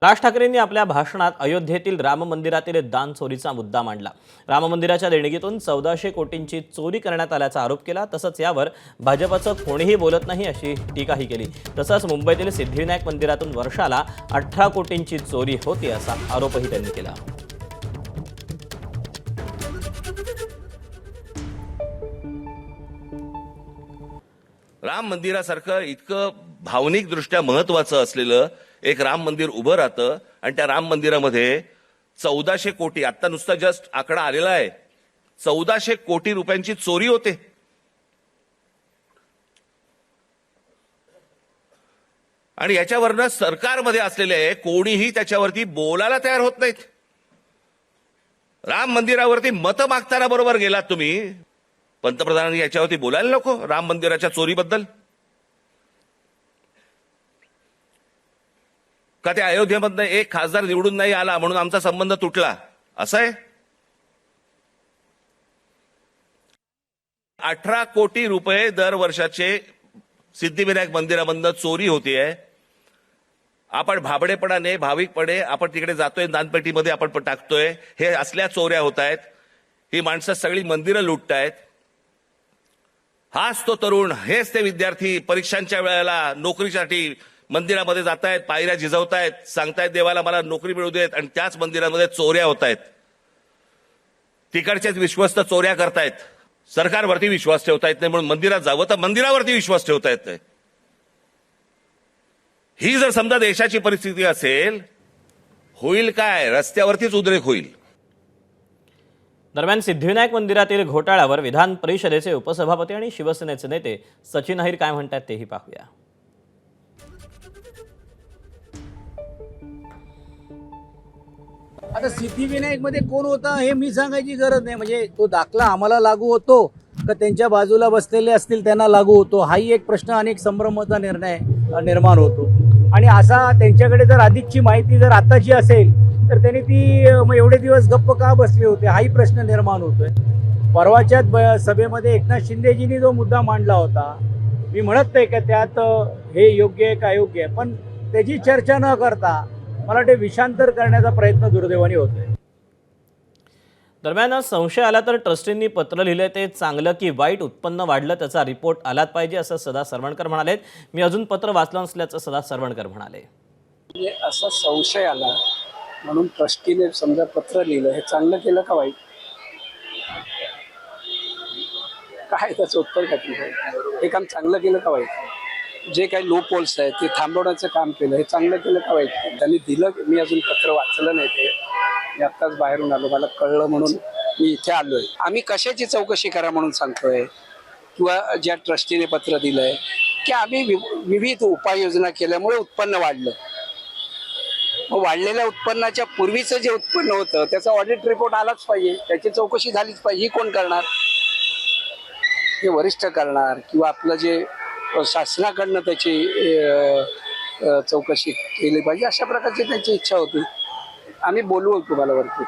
राज ठाकरेंनी आपल्या भाषणात अयोध्येतील राम मंदिरातील दान चोरीचा मुद्दा मांडला। राम मंदिराच्या देणगीतून 1400 कोटींची चोरी करण्यात आल्याचा आरोप केला। तसंच यावर भाजपचं कोणीही बोलत नाही अशी टीकाही केली। तसंच मुंबईतील सिद्धिविनायक मंदिरातून वर्षाला 18 कोटींची चोरी होती असा आरोपही त्यांनी केला। राम मंदिरासारखं इतकं भावनिक दृष्ट्या महत्वाचं असलेलं एक राम मंदिर उभं राहतं आणि त्या राम मंदिरामध्ये 1400 कोटी, आता नुसता जस्ट आकडा आलेला आहे, 1400 कोटी रुपयांची चोरी होते। आणि याच्यावरनं सरकारमध्ये असलेले कोणीही त्याच्यावरती बोलायला तयार होत नाहीत। राम मंदिरावरती मतं मागताना बरोबर गेलात तुम्ही, पंतप्रधानांनी याच्यावरती बोलायला नको राम मंदिराच्या चोरीबद्दल? का त्या अयोध्येमधनं एक खासदार निवडून नाही आला म्हणून आमचा संबंध तुटला असं आहे? 18 कोटी रुपये दर वर्षाचे सिद्धिविनायक मंदिरामधनं चोरी होतीये। आपण भाबडेपणाने, भाविकपणे आपण तिकडे जातोय, दानपेटीमध्ये आपण टाकतोय, हे असल्या चोऱ्या होत आहेत। ही माणसं सगळी मंदिरं लुटतायत। हाच तो तरुण, हेच ते विद्यार्थी परीक्षांच्या वेळेला नोकरीसाठी मंदिरामध्ये जातायत, पायऱ्या झिजवतायत, सांगतायत देवाला मला नोकरी मिळू देत, आणि त्याच मंदिरामध्ये चोऱ्या होत आहेत। तिकडचेच विश्वस्त चोऱ्या करतायत, सरकारवरती विश्वास ठेवता येत नाही म्हणून मंदिरात जावं तर मंदिरावरती विश्वास ठेवता येत नाही। ही जर समजा देशाची परिस्थिती असेल, होईल काय? रस्त्यावरतीच उद्रेक होईल। दरम्यान सिद्धिविनायक मंदिरातील घोटाळ्यावर विधान परिषदेचे उपसभापती आणि शिवसेनेचे नेते सचिन अहिर काय म्हणतात तेही पाहूया। आता सिद्धिविनायक मध्ये कोण होता हे मी सांगायची गरज नाही। म्हणजे तो दाखला आम्हाला लागू होतो का त्यांच्या बाजूला बसलेले असतील त्यांना लागू होतो, हाही एक प्रश्न आणि एक संभ्रमाचा निर्णय निर्माण होतो। आणि असा त्यांच्याकडे जर अधिकची माहिती जर आताची असेल तर त्यांनी ती मग एवढे दिवस गप्प का बसले होते, हाही प्रश्न निर्माण होतोय। परवाच्याच सभेमध्ये एकनाथ शिंदेजींनी जो मुद्दा मांडला होता, मी म्हणत नाही का त्यात हे योग्य आहे का अयोग्य आहे, पण त्याची चर्चा न करता मला ते विषांतर करण्याचा प्रयत्न दुर्दैवाने होतोय। दरम्यान संशय आला तर ट्रस्टींनी पत्र लिहिले ते चांगलं की वाईट, उत्पन्न वाढलं त्याचा रिपोर्ट आलाच पाहिजे असं सदा सरवणकर म्हणाले। मी अजून पत्र वाचलं नसल्याचं सदा सरवणकर म्हणाले। म्हणजे असा संशय आला म्हणून ट्रस्टीने समजा पत्र लिहिलं, हे चांगलं केलं का वाईट? काय त्याचं उत्तर काय? हे काम चांगलं केलं का वाईट? जे काही लो पोल्स आहेत ते थांबवण्याचं काम केलं, हे चांगलं केलं का वाईट? त्यांनी दिलं, मी अजून पत्र वाचलं नाही, ते मी आत्ताच बाहेरून आलो, मला कळलं म्हणून मी इथे आलोय। आम्ही कशाची चौकशी करा म्हणून सांगतोय, किंवा ज्या ट्रस्टीने पत्र दिलंय की आम्ही विविध उपाययोजना केल्यामुळे उत्पन्न वाढलं। मग वाढलेल्या उत्पन्नाच्या पूर्वीचं जे उत्पन्न होतं त्याचा ऑडिट रिपोर्ट आलाच पाहिजे, त्याची चौकशी झालीच पाहिजे। ही कोण करणार? हे वरिष्ठ करणार, किंवा आपलं जे शासनाकडनं त्याची चौकशी केली पाहिजे, अशा प्रकारची त्यांची इच्छा होती। आम्ही बोलवू तुम्हाला वरती।